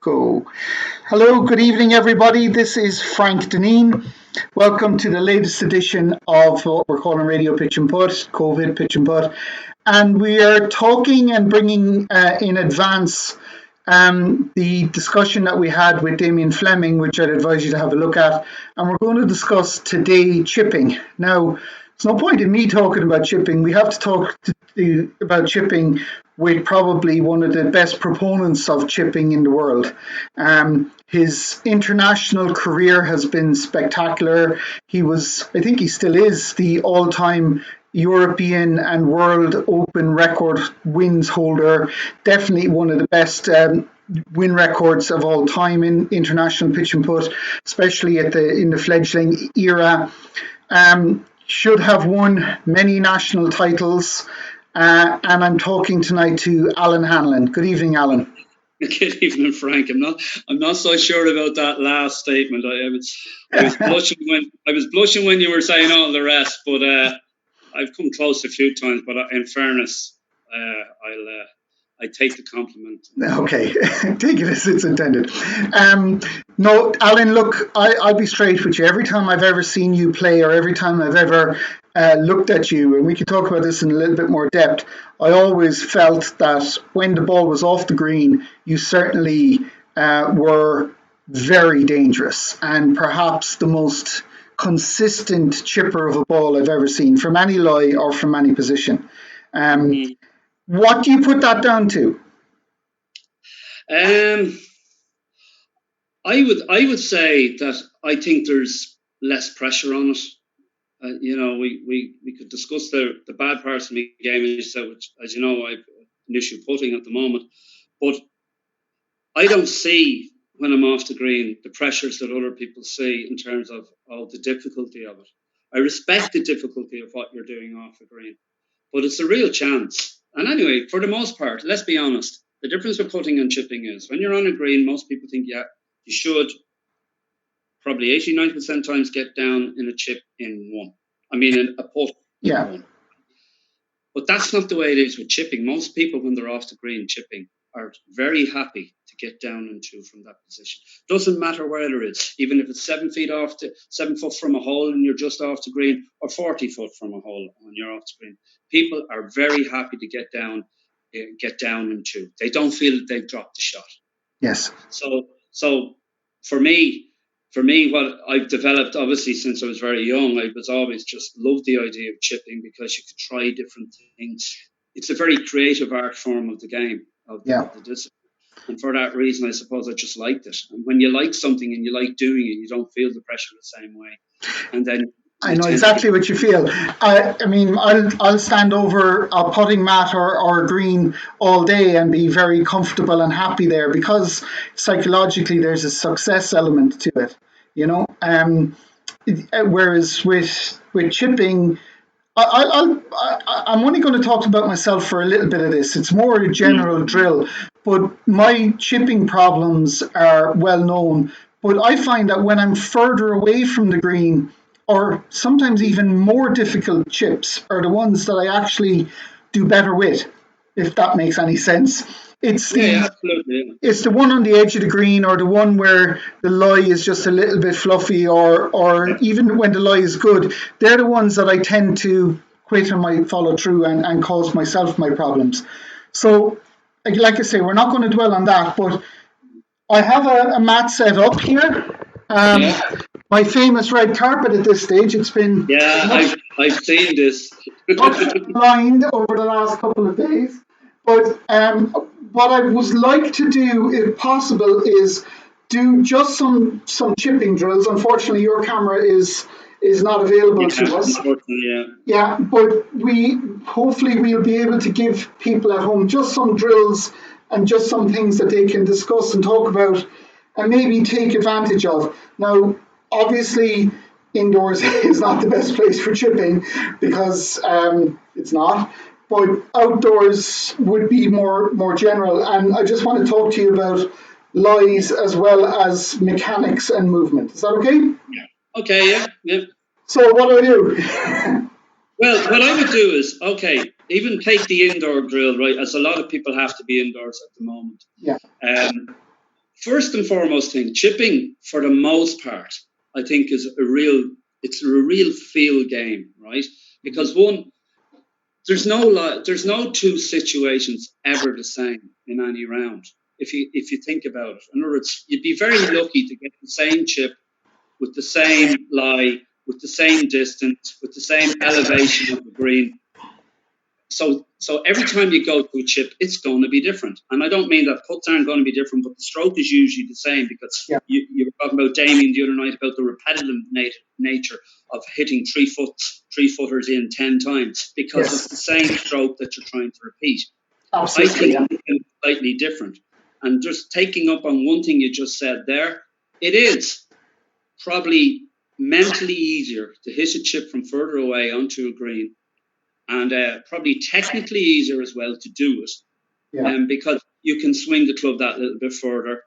Go. Hello, good evening, everybody. This is Frank Deneen. Welcome to the latest edition of what we're calling Radio Pitch and Putt, COVID Pitch and Putt. And we are talking and bringing in advance the discussion that we had with Damien Fleming, which I'd advise you to have a look at. And we're going to discuss today chipping. Now, there's no point in me talking about chipping. We have to talk about chipping with probably one of the best proponents of chipping in the world. His international career has been spectacular. He was, I think he still is, the all-time European and World Open record wins holder. Definitely one of the best win records of all time in international pitch and putt, especially in the fledgling era. Should have won many national titles. And I'm talking tonight to Alan Hanlon. Good evening, Alan. Good evening, Frank. I'm not so sure about that last statement. I was blushing when you were saying all the rest, but I've come close a few times. But in fairness, I take the compliment. Okay, take it as it's intended. No, Alan, look, I'll be straight with you. Every time I've ever seen you play, or every time I've ever looked at you, and we can talk about this in a little bit more depth, I always felt that when the ball was off the green, you certainly were very dangerous and perhaps the most consistent chipper of a ball I've ever seen from any lie or from any position. What do you put that down to? I would say that I think there's less pressure on it. We could discuss the bad parts of my game, which, as you know, I've an issue putting at the moment. But I don't see, when I'm off the green, the pressures that other people see in terms of the difficulty of it. I respect the difficulty of what you're doing off the green, but it's a real chance. And anyway, for the most part, let's be honest, the difference with putting and chipping is when you're on a green, most people think, yeah, you should probably 80-90% times get down in a chip in a putt in one. But that's not the way it is with chipping. Most people, when they're off the green chipping, are very happy to get down and two from that position. Doesn't matter whether it's, even if it's 7 foot from a hole and you're just off the green, or 40 foot from a hole and you're off the green. People are very happy to get down and two. They don't feel that they've dropped the shot. Yes. So for me, what I've developed, obviously, since I was very young, I was always just loved the idea of chipping because you could try different things. It's a very creative art form of the game, of the discipline. And for that reason, I suppose I just liked it. And when you like something and you like doing it, you don't feel the pressure the same way. And then I know exactly what you feel. I'll stand over a putting mat or a green all day and be very comfortable and happy there because psychologically there's a success element to it, whereas with chipping, I'm only going to talk about myself for a little bit of this. It's more a general drill, but my chipping problems are well known. But I find that when I'm further away from the green, or sometimes even more difficult chips are the ones that I actually do better with, if that makes any sense. It's the one on the edge of the green, or the one where the lie is just a little bit fluffy, or even when the lie is good. They're the ones that I tend to quit and might follow through and cause myself my problems. So, like I say, we're not going to dwell on that, but I have a mat set up here. My famous red carpet at this stage. It's been I've seen this lined over the last couple of days. But what I would like to do, if possible, is do just some chipping drills. Unfortunately, your camera is not available to us. Yeah, but hopefully we'll be able to give people at home just some drills and just some things that they can discuss and talk about and maybe take advantage of. Now, obviously, indoors is not the best place for chipping because it's not. But outdoors would be more general. And I just want to talk to you about lies as well as mechanics and movement. Is that okay? Yeah. Okay, yeah. So what do I do? Well, what I would do is, even take the indoor drill, right, as a lot of people have to be indoors at the moment. Yeah. first and foremost thing, chipping for the most part, I think is a real feel game, right? Because there's no two situations ever the same in any round. If you think about it, in other words, you'd be very lucky to get the same chip with the same lie, with the same distance, with the same elevation of the green. So every time you go to a chip, it's going to be different. And I don't mean that putts aren't going to be different, but the stroke is usually the same, because you were talking about Damien the other night about the repetitive nature of hitting 3-footers in 10 times, because it's the same stroke that you're trying to repeat. Absolutely. I think it's slightly different. And just taking up on one thing you just said there, it is probably mentally easier to hit a chip from further away onto a green, and probably technically easier as well to do it, because you can swing the club that little bit further.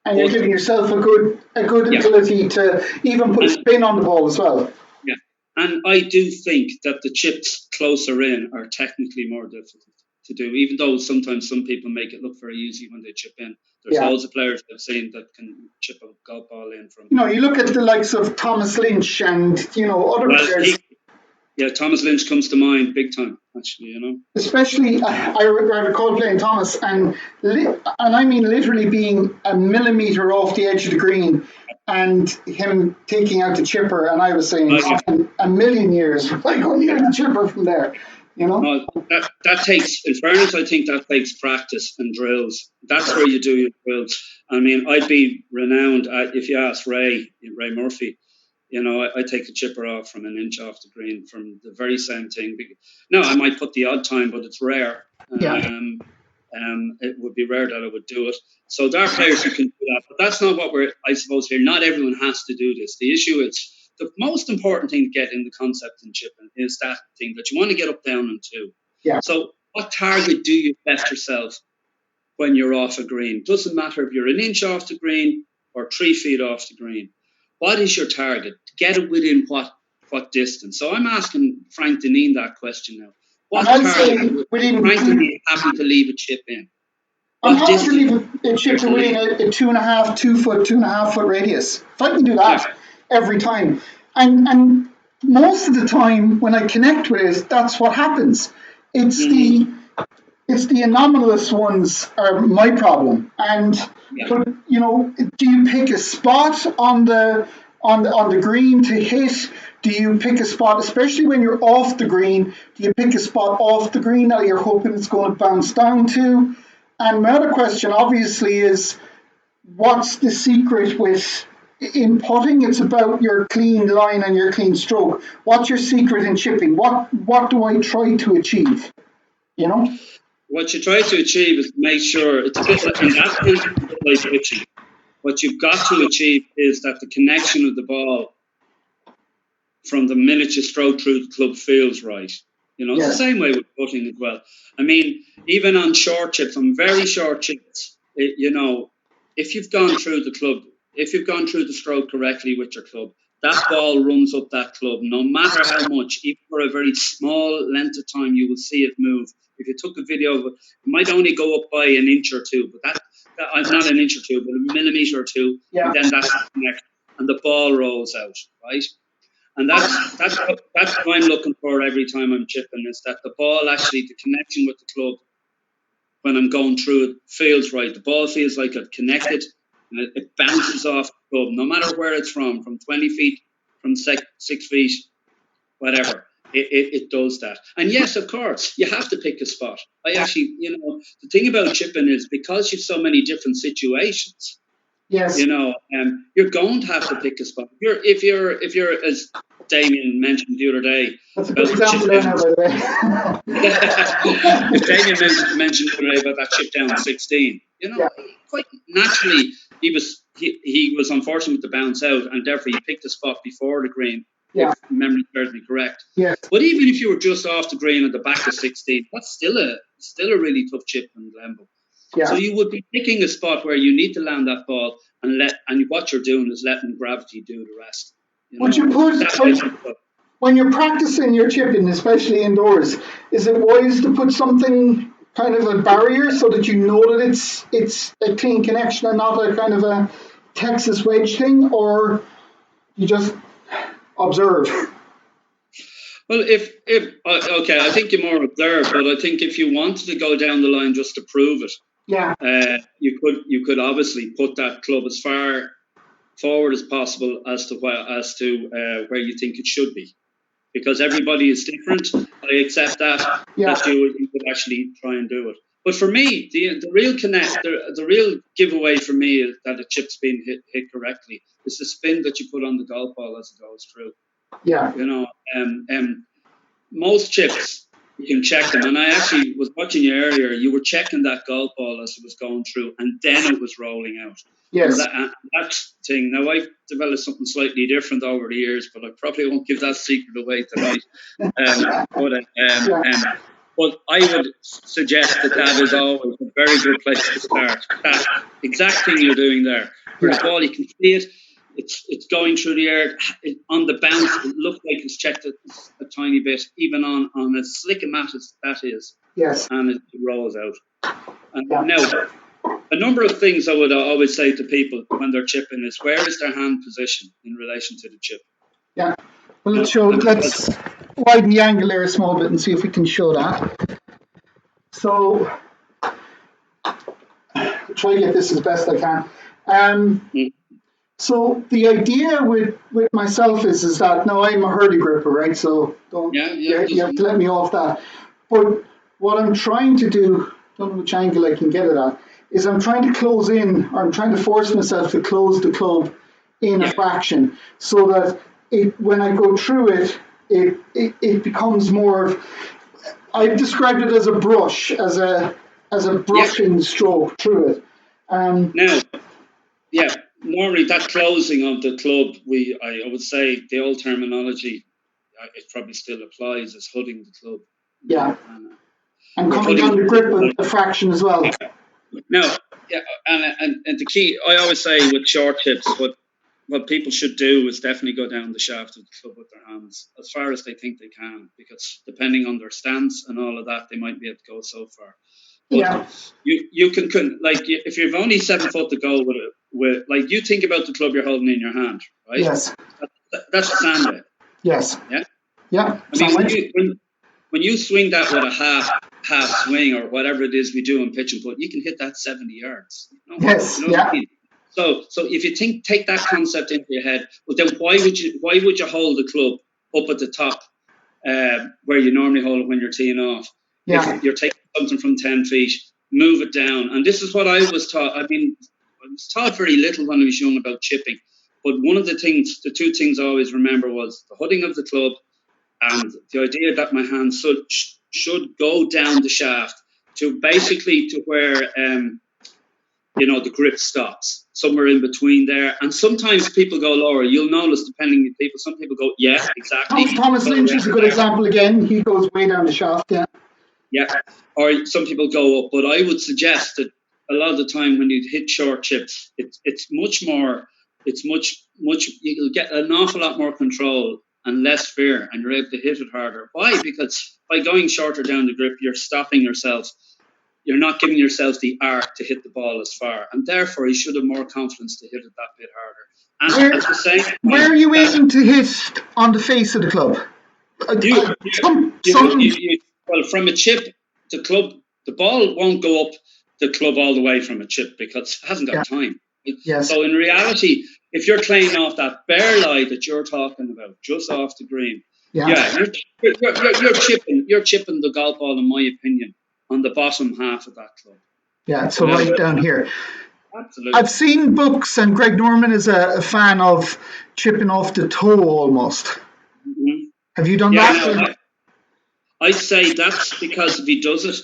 And you're giving yourself a good ability to even put spin on the ball as well. Yeah, and I do think that the chips closer in are technically more difficult to do, even though sometimes some people make it look very easy when they chip in. There's loads of players I've seen that can chip a golf ball in from. You look at the likes of Thomas Lynch and other players. Thomas Lynch comes to mind big time, actually, Especially, I recall playing Thomas, and I mean literally being a millimetre off the edge of the green, and him taking out the chipper, and I was saying, a million years, like going near the chipper from there, that takes, in fairness, I think that takes practice and drills. That's where you do your drills. I mean, I'd be renowned if you ask Ray Murphy. I take the chipper off from an inch off the green from the very same thing. No, I might put the odd time, but it's rare. It would be rare that I would do it. So there are players who can do that, but that's not what I suppose here. Not everyone has to do this. The issue is the most important thing to get in the concept in chipping is that thing that you want to get up, down, and two. Yeah. So what target do you set yourself when you're off a green? Doesn't matter if you're an inch off the green or 3 feet off the green. What is your target? Get it within what distance? So I'm asking Frank Dineen that question now. What target would Frank Dineen happy to leave a chip in? I'm happy to leave a chip within a 2.5 foot radius. If I can do that every time. And most of the time when I connect with it, that's what happens. It's the anomalous ones are my problem. And but do you pick a spot on the green to hit? Do you pick a spot, especially when you're off the green? Do you pick a spot off the green that you're hoping it's going to bounce down to? And my other question, obviously, is what's the secret in putting? It's about your clean line and your clean stroke. What's your secret in chipping? What do I try to achieve? What you try to achieve is to make sure it's a bit like in that sense, it's a bit like pitching. What you've got to achieve is that the connection of the ball from the minute you stroke through the club feels right. It's the same way with putting as well. I mean, even on short chips, on very short chips, if you've gone through the club, if you've gone through the stroke correctly with your club, that ball runs up that club, no matter how much, even for a very small length of time, you will see it move. If you took a video of it, it might only go up by an inch or two, but that not an inch or two, but a millimetre or two, and then that's the connection, and the ball rolls out, right? And that's what I'm looking for every time I'm chipping, is that the ball actually, the connection with the club, when I'm going through it, feels right. The ball feels like it's connected, and it bounces off the club, no matter where it's from 20 feet, from 6 feet, whatever. It does that. And yes, of course, you have to pick a spot. I actually, the thing about chipping is because you've so many different situations, yes, you're going to have to pick a spot. If you're as Damien mentioned the other day. That's a good example there, by the way. Damien mentioned the other day about that chip down 16. Quite naturally, he was unfortunate to bounce out, and therefore he picked a spot before the green. If memory serves me correct. Yes. But even if you were just off the green at the back of 16, that's still a really tough chip in Glenbow. Yeah. So you would be picking a spot where you need to land that ball, and what you're doing is letting gravity do the rest. When you're practicing your chipping, especially indoors, is it wise to put something kind of a barrier so that you know that it's a clean connection and not a kind of a Texas wedge thing, or you just observe? Well, if okay, I think you more observe, but I think if you wanted to go down the line just to prove it, you could obviously put that club as far forward as possible as to where you think it should be, because everybody is different. I accept that you could actually try and do it. But for me, the real the real giveaway for me is that a chip's being hit correctly. It's the spin that you put on the golf ball as it goes through. Yeah. You know, most chips, you can check them. And I actually was watching you earlier. You were checking that golf ball as it was going through, and then it was rolling out. Yes. That thing. Now, I've developed something slightly different over the years, but I probably won't give that secret away tonight. But I would suggest that is always a very good place to start. That exact thing you're doing there. For the ball, you can see it. It's going through the air. On the bounce, it looks like it's checked a tiny bit, even on as slick a mat as that is. Yes. And it rolls out. And now, a number of things I would always say to people when they're chipping is, where is their hand position in relation to the chip? Yeah. Well, let's widen the angle there a small bit and see if we can show that. So, I'll try to get this as best I can. So the idea with myself is that now I'm a hurdy gripper, right? So you have to let me off that. But what I'm trying to do, don't know which angle I can get it at, is I'm trying to close in, or I'm trying to force myself to close the club in a fraction, so that when I go through it becomes more of, I've described it as a brush, as a brushing stroke through it. Normally that closing of the club, I would say the old terminology, it probably still applies, as hooding the club. Yeah. And coming down the grip of the fraction as well. No, and the key, I always say with short chips, what people should do is definitely go down the shaft of the club with their hands as far as they think they can, because depending on their stance and all of that, they might be able to go so far. But you can, like, if you've only 7 foot to go with like, you think about the club you're holding in your hand, right? Yes. That's a sand. Yes. Yeah. Yeah. I mean, when you swing that with a half swing or whatever it is we do in pitch and putt, you can hit that 70 yards. Yes. You know what I mean? So if you take that concept into your head, well, then why would you hold the club up at the top where you normally hold it when you're teeing off? Yeah. If you're taking something from 10 feet, move it down. And this is what I was taught. I mean, I was taught very little when I was young about chipping. But one of the two things I always remember was the hooding of the club and the idea that my hand should go down the shaft to basically to where the grip stops, somewhere in between there. And sometimes people go lower. You'll notice, depending on people, some people go, yeah, exactly. Thomas Lynch is a good example again. He goes way down the shaft, Yeah, or some people go up. But I would suggest that a lot of the time when you hit short chips, it's much, you'll get an awful lot more control and less fear, and you're able to hit it harder. Why? Because by going shorter down the grip, you're stopping yourself. You're not giving yourself the arc to hit the ball as far, and therefore you should have more confidence to hit it that bit harder. And at the same time, where are you aiming to hit on the face of the club? Well, from a chip, the ball won't go up the club all the way from a chip because it hasn't got time. Yes. So in reality, if you're playing off that bare lie that you're talking about, just off the green, you're chipping the golf ball, in my opinion, on the bottom half of that club. Yeah, so right down here. Absolutely. I've seen books, and Greg Norman is a fan of chipping off the toe almost. Mm-hmm. Have you done that? I'd say that's because if he does it,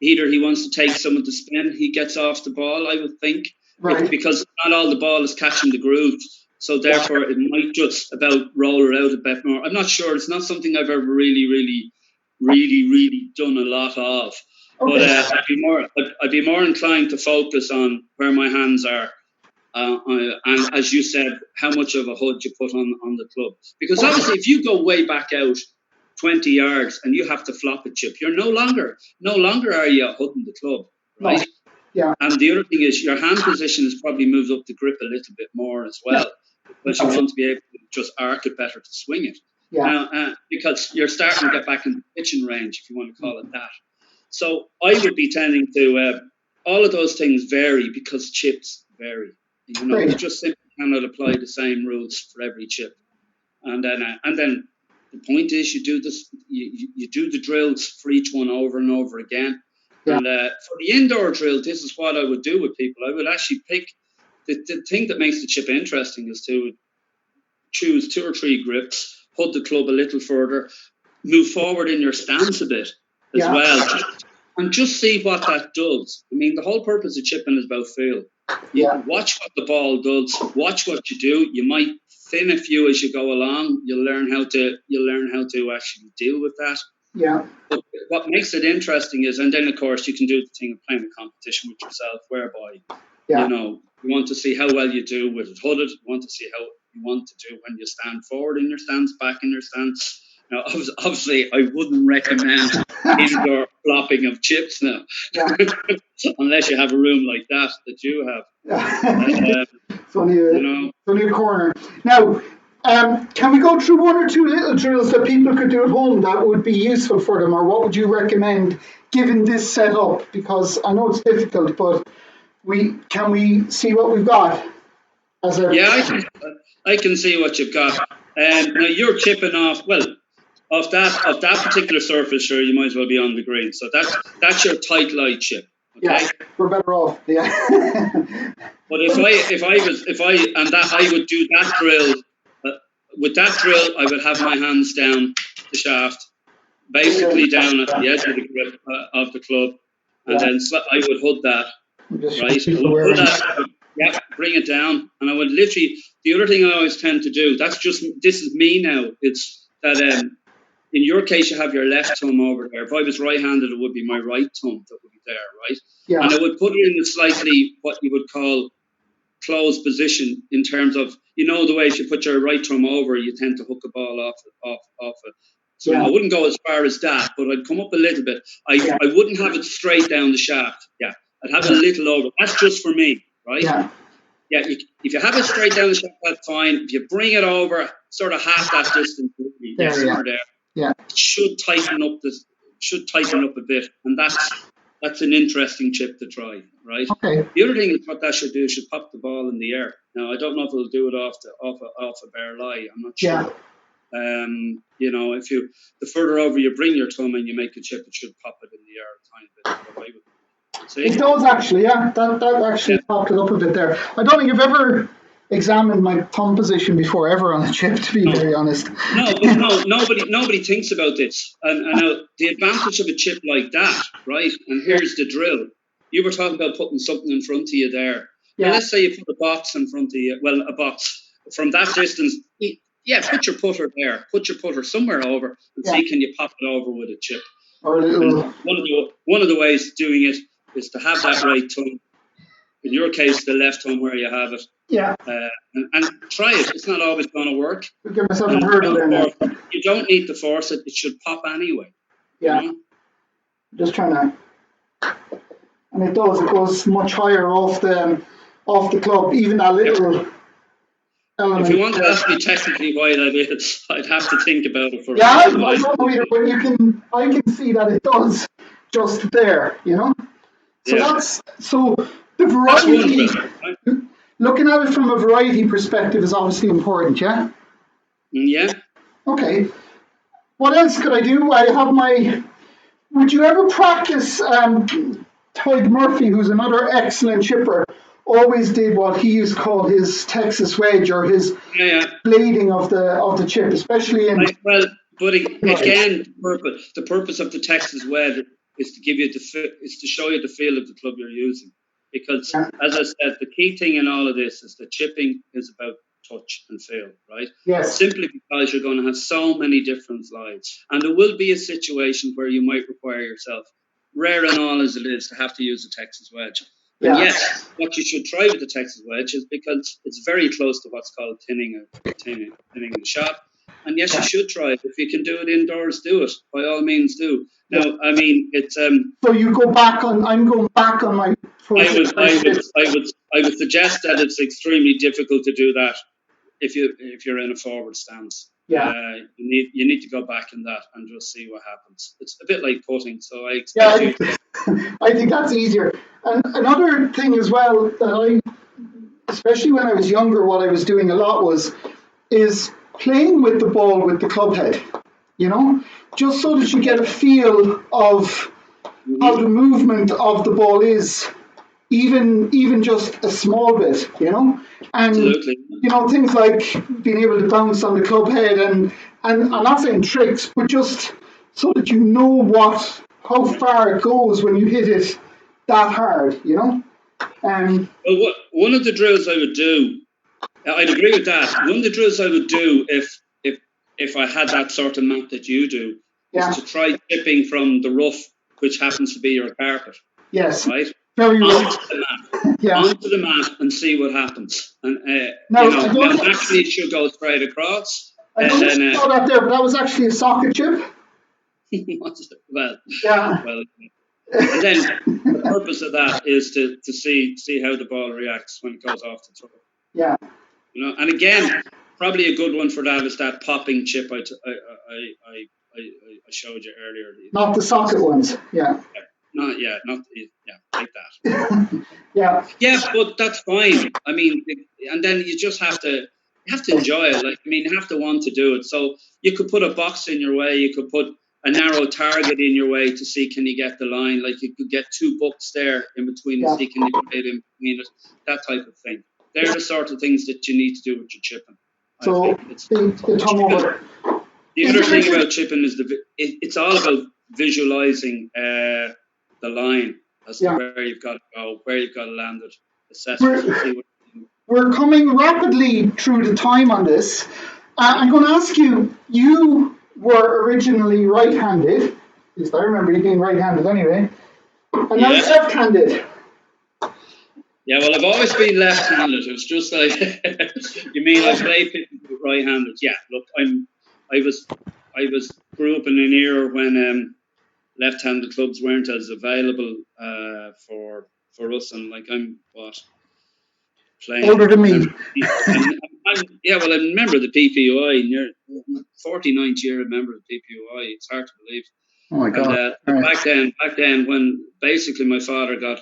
either he wants to take some of the spin, he gets off the ball, I would think. Right. Because not all the ball is catching the groove. So therefore it might just about roll her out a bit more. I'm not sure. It's not something I've ever really done a lot of. Okay. But I'd be more inclined to focus on where my hands are. And as you said, how much of a hood you put on the club. Because obviously if you go way back out, 20 yards and you have to flop a chip, you're no longer are you holding the club, right? No. Yeah. And the other thing is your hand position has probably moved up the grip a little bit more as well, because you want to be able to just arc it better to swing it. Yeah. Now, because you're starting to get back in the pitching range, if you want to call it that. So I would be tending to, all of those things vary because chips vary. You just simply cannot apply the same rules for every chip. And then the point is you do this, you do the drills for each one over and over again. Yeah. And for the indoor drill, this is what I would do with people. I would actually pick the thing that makes the chip interesting is to choose 2 or 3 grips, put the club a little further, move forward in your stance a bit as well, and just see what that does. I mean, the whole purpose of chipping is about feel. You watch what the ball does, watch what you do. You might thin a few as you go along. You'll learn how to actually deal with that. Yeah. But what makes it interesting is, and then of course you can do the thing of playing a competition with yourself, whereby you want to see how well you do with it hooded. You want to see how you want to do when you stand forward in your stance, back in your stance. Now, obviously, I wouldn't recommend indoor flopping of chips now, unless you have a room like that you have. It's only a corner. Now, can we go through 1 or 2 little drills that people could do at home that would be useful for them, or what would you recommend given this setup? Because I know it's difficult, but can we see what we've got? I can see what you've got. Now you're chipping off that particular surface. Sure, you might as well be on the green. So that's your tight light chip. Okay? Yeah, we're better off. Yeah. But if I would do that drill. With that drill, I would have my hands down the shaft, basically down at the edge of the grip of the club, and then I would hood that. Right? I would hood that. Bring it down, and I would literally. The other thing I always tend to do. This is me now. It's that in your case you have your left thumb over there. If I was right-handed, it would be my right thumb that would be there, right? Yeah. And I would put it in a slightly what you would call closed position in terms of, the way if you put your right thumb over, you tend to hook a ball off it. So I wouldn't go as far as that, but I'd come up a little bit. I wouldn't have it straight down the shaft. Yeah, I'd have a little over. That's just for me, right? Yeah. If you have it straight down the shaft, that's fine. If you bring it over, sort of half that distance, somewhere there. Yeah. It should tighten up a bit, and that's an interesting chip to try, right? Okay. The other thing is what that should do is should pop the ball in the air. Now I don't know if it'll do it off a bare lie. I'm not sure. If the further over you bring your thumb and you make a chip, it should pop it in the air a tiny bit. It does actually, yeah. That actually popped it up a bit there. I don't think I've ever examined my thumb position before ever on a chip, to be very honest. Nobody thinks about this. And now the advantage of a chip like that, right? And here's the drill. You were talking about putting something in front of you there. Yeah. Now, let's say you put a box in front of you. Well, a box from that distance. Yeah, put your putter there. Put your putter somewhere over and see can you pop it over with a chip. Or a little. One of the ways of doing it is to have that right thumb. In your case, the left thumb where you have it. Yeah. And try it. It's not always going to work. I'll give myself a hurdle there now. You don't need to force it. It should pop anyway. Yeah. Just trying to. And it does. It goes much higher off the club. Even that little element. If you want to ask me technically why that is, I'd have to think about it for a while. I don't know either, but I can see that it does just there, So the variety, looking at it from a variety perspective is obviously important, yeah? Yeah. Okay. What else could I do? I have would you ever practice, Tig Murphy, who's another excellent chipper, always did what he used to call his Texas wedge or his blading of the chip, especially in... But again, the purpose of the Texas wedge is to give you is to show you the feel of the club you're using. Because, as I said, the key thing in all of this is that chipping is about touch and feel, right? Yes. Simply because you're going to have so many different slides. And there will be a situation where you might require yourself, rare and all as it is, to have to use a Texas wedge. And yes, what you should try with the Texas wedge is because it's very close to what's called tinning the shot. And yes, you should try it. If you can do it indoors, do it. By all means, do. Now, I mean, it's. So you go back on. I'm going back on my. I would suggest that it's extremely difficult to do that if you're in a forward stance. Yeah. You need to go back in that and just see what happens. It's a bit like putting. So I expect you. I think that's easier. And another thing as well that especially when I was younger, what I was doing a lot is playing with the ball with the club head, just so that you get a feel of how the movement of the ball is, even just a small bit, and Absolutely. Things like being able to bounce on the club head and I'm not saying tricks, but just so that you know how far it goes when you hit it that hard, Well, one of the drills I would do, I'd agree with that. One of the drills I would do if I had that sort of mat that you do is to try chipping from the rough, which happens to be your carpet. Yes. Right? Very onto the mat. Onto the mat and see what happens. And naturally it should go straight across. I don't saw that there, but that was actually a socket chip. Well, and then the purpose of that is to see how the ball reacts when it goes off the top. Yeah. And again, probably a good one for that is that popping chip I showed you earlier. Not the socket ones. Yeah. Like that. Yeah, but that's fine. I mean, and then you just have to enjoy it. Like, I mean, you have to want to do it. So you could put a box in your way. You could put a narrow target in your way to see can you get the line. Like you could get 2 books there in between to see can you get it in between it. That type of thing. They're the sort of things that you need to do with your chipping. So the other thing about chipping is it's all about visualizing the line as to where you've got to go, where you've got to land it, assess it. We're coming rapidly through the time on this. I'm going to ask you, you were originally right-handed, at least I remember you being right-handed anyway, and now left-handed. Yeah, well, I've always been left-handed. It was just like, you mean I play pitching right-handed? Yeah, look, I grew up in an era when left-handed clubs weren't as available for us, and like I'm playing older than me. Well, I'm a member of the PPOI. Near 49th year, a member of the PPOI. It's hard to believe. Oh my God! And, back then, when basically my father got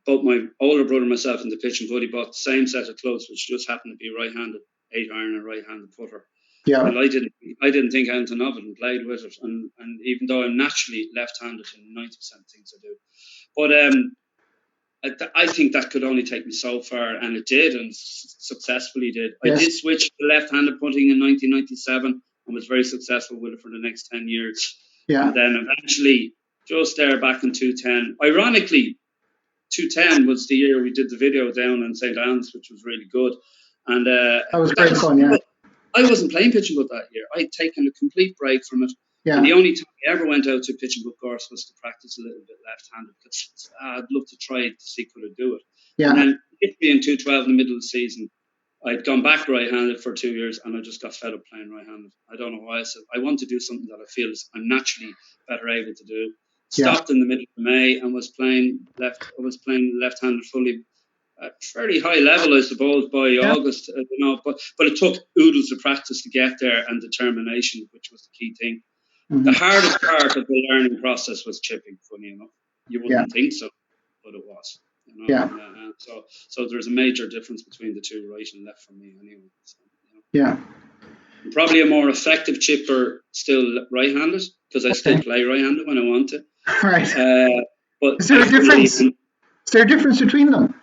both my older brother and myself in the pitch and putt, he bought the same set of clubs, which just happened to be right-handed 8-iron and right-handed putter. Yeah. And I didn't think anything of it and played with it. And even though I'm naturally left-handed in 90% of things I do, but I think that could only take me so far, and it did, and successfully did. Yes. I did switch to left-handed putting in 1997 and was very successful with it for the next 10 years. Yeah. And then eventually, just there back in 2010, ironically, 2010 was the year we did the video down in St. Anne's, which was really good. And that was great fun, yeah. I wasn't playing pitch and putt that year. I'd taken a complete break from it. Yeah. And the only time I ever went out to pitch and putt course was to practice a little bit left-handed, because I'd love to try it to see could I do it. Yeah. And then in 2012, in the middle of the season, I'd gone back right-handed for 2 years, and I just got fed up playing right-handed. I don't know why. I said I want to do something that I feel is I'm naturally better able to do. Stopped in the middle of May and was playing left-handed fully at fairly high level, I suppose, by August. But it took oodles of practice to get there and determination, which was the key thing. Mm-hmm. The hardest part of the learning process was chipping. Funny enough, you wouldn't think so, but it was. So there's a major difference between the two, right and left, for me anyway. So, Yeah. I'm probably a more effective chipper still right-handed, because I still play right-handed when I want to. Right. But is there a difference? Is there a difference between them?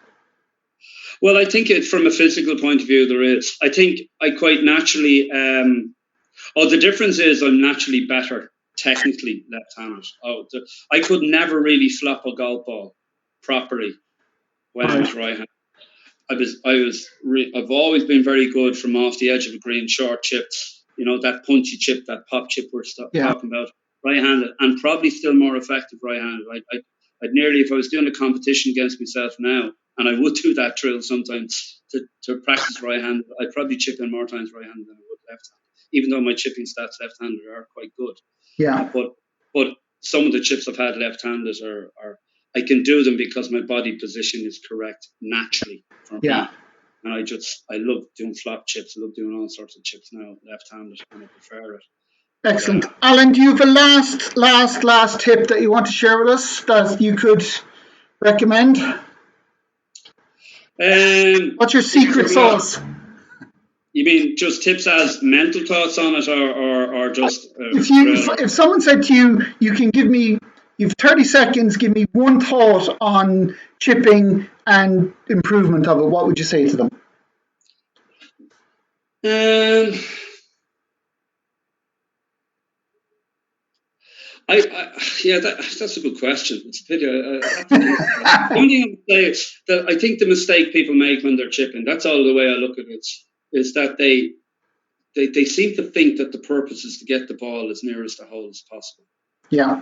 Well, I think from a physical point of view, there is. I think I quite naturally. The difference is I'm naturally better technically left-handed. I could never really flop a golf ball properly when I was right-handed. I've always been very good from off the edge of a green, short chip. That punchy chip, that pop chip we're talking about, right-handed, and probably still more effective right-handed. I'd nearly, if I was doing a competition against myself now, and I would do that drill sometimes to practice right-handed, I'd probably chip in more times right-handed than I would left-handed. even though my chipping stats left-handed are quite good. Yeah. But some of the chips I've had left-handed are I can do them because my body position is correct naturally for me. And I love doing flop chips. I love doing all sorts of chips now, left-handed, and I prefer it. Excellent. Alan, do you have a last tip that you want to share with us that you could recommend? What's your secret sauce? You mean just tips as mental thoughts on it, or just? If someone said to you, you've 30 seconds, give me one thought on chipping and improvement of it, what would you say to them? That's a good question. It's a pity. The only thing I would say is that I think the mistake people make when they're chipping, that's all the way I look at it, is that they seem to think that the purpose is to get the ball as near as the hole as possible. Yeah.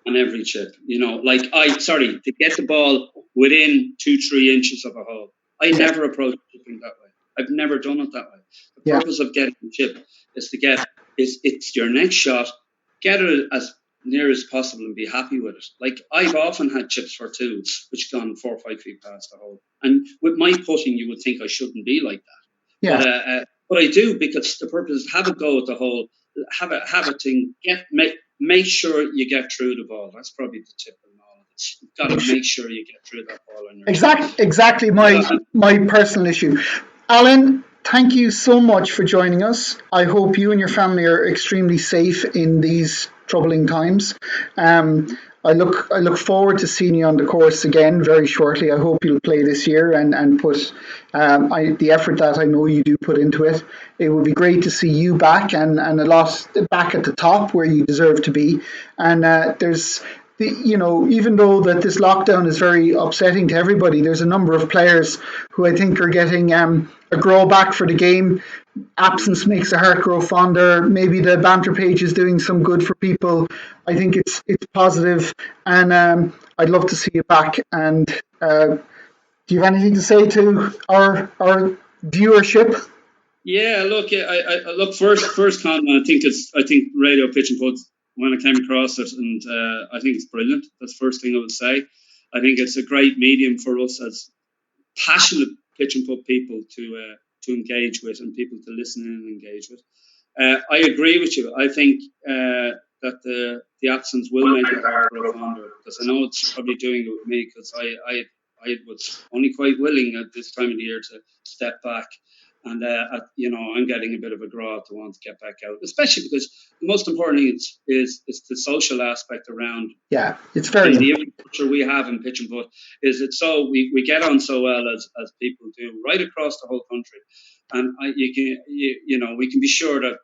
On every chip, to get the ball within 2-3 inches of a hole. I never approach chipping that way. I've never done it that way. The purpose of getting the chip is it's your next shot, get it as near as possible and be happy with it. Like, I've often had chips for twos which gone 4 or 5 feet past the hole, and with my putting you would think I shouldn't be like that. But I do, because the purpose is have a go at the hole, have a thing, make sure you get through the ball. That's probably the tip in all of this. You've got to make sure you get through that ball on your exactly my personal issue. Alan, thank you so much for joining us. I hope you and your family are extremely safe in these troubling times. I look forward to seeing you on the course again very shortly. I hope you'll play this year and put the effort that I know you do put into it. It would be great to see you back and a lot back at the top where you deserve to be. And even though that this lockdown is very upsetting to everybody, there's a number of players who I think are getting a grow back for the game. Absence makes the heart grow fonder. Maybe the banter page is doing some good for people. I think it's positive, and I'd love to see you back. And do you have anything to say to our viewership? Yeah, look, I look first comment. I think Radio Pitch and Putt, when I came across it, and I think it's brilliant. That's the first thing I would say. I think it's a great medium for us as passionate pitch and putt people to engage with, and people to listen in and engage with. I agree with you. I think that the absence will make it hard to fonder, because I know it's probably doing it with me, because I was only quite willing at this time of the year to step back. And, I'm getting a bit of a grow to want to get back out, especially because the most important thing is the social aspect around. Yeah, it's very the infrastructure we have in pitch and putt is it so we get on so well as people do right across the whole country, and we can be sure that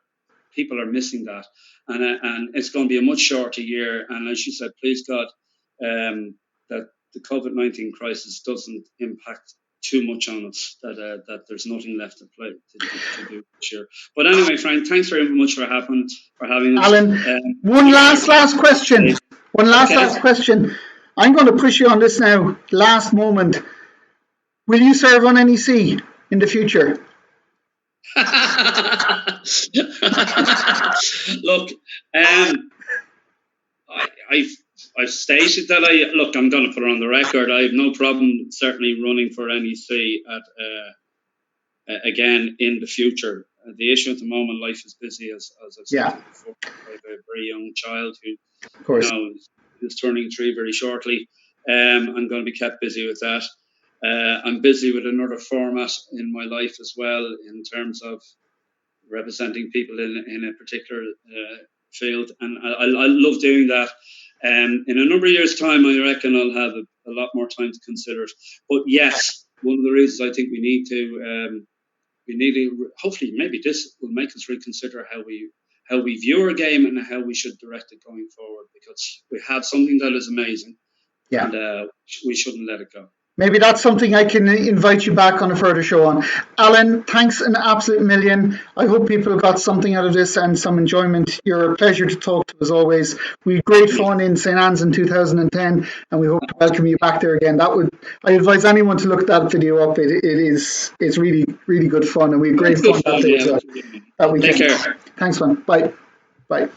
people are missing that, and it's going to be a much shorter year. And as you said, please God, that the COVID-19 crisis doesn't impact too much on us, that there's nothing left to play to do this year. But anyway, Frank, thanks very much for having us. Alan, one last question. Last question. I'm going to push you on this now. Last moment. Will you serve on NEC in the future? Look, I've stated that I'm going to put it on the record. I have no problem certainly running for NEC again in the future. The issue at the moment, life is busy, as I've said before. I have a very young child who is turning 3 very shortly. I'm going to be kept busy with that. I'm busy with another format in my life as well, in terms of representing people in a particular field, and I love doing that. In a number of years' time, I reckon I'll have a lot more time to consider it. But yes, one of the reasons I think we need to hopefully maybe this will make us reconsider how we view our game and how we should direct it going forward, because we have something that is amazing, and we shouldn't let it go. Maybe that's something I can invite you back on a further show on. Alan, thanks an absolute million. I hope people got something out of this and some enjoyment. You're a pleasure to talk to as always. We had great fun in St. Anne's in 2010 and we hope to welcome you back there again. I advise anyone to look that video up. It's really, really good fun and we had great fun that day as well. Take care. Thanks, man. Bye. Bye.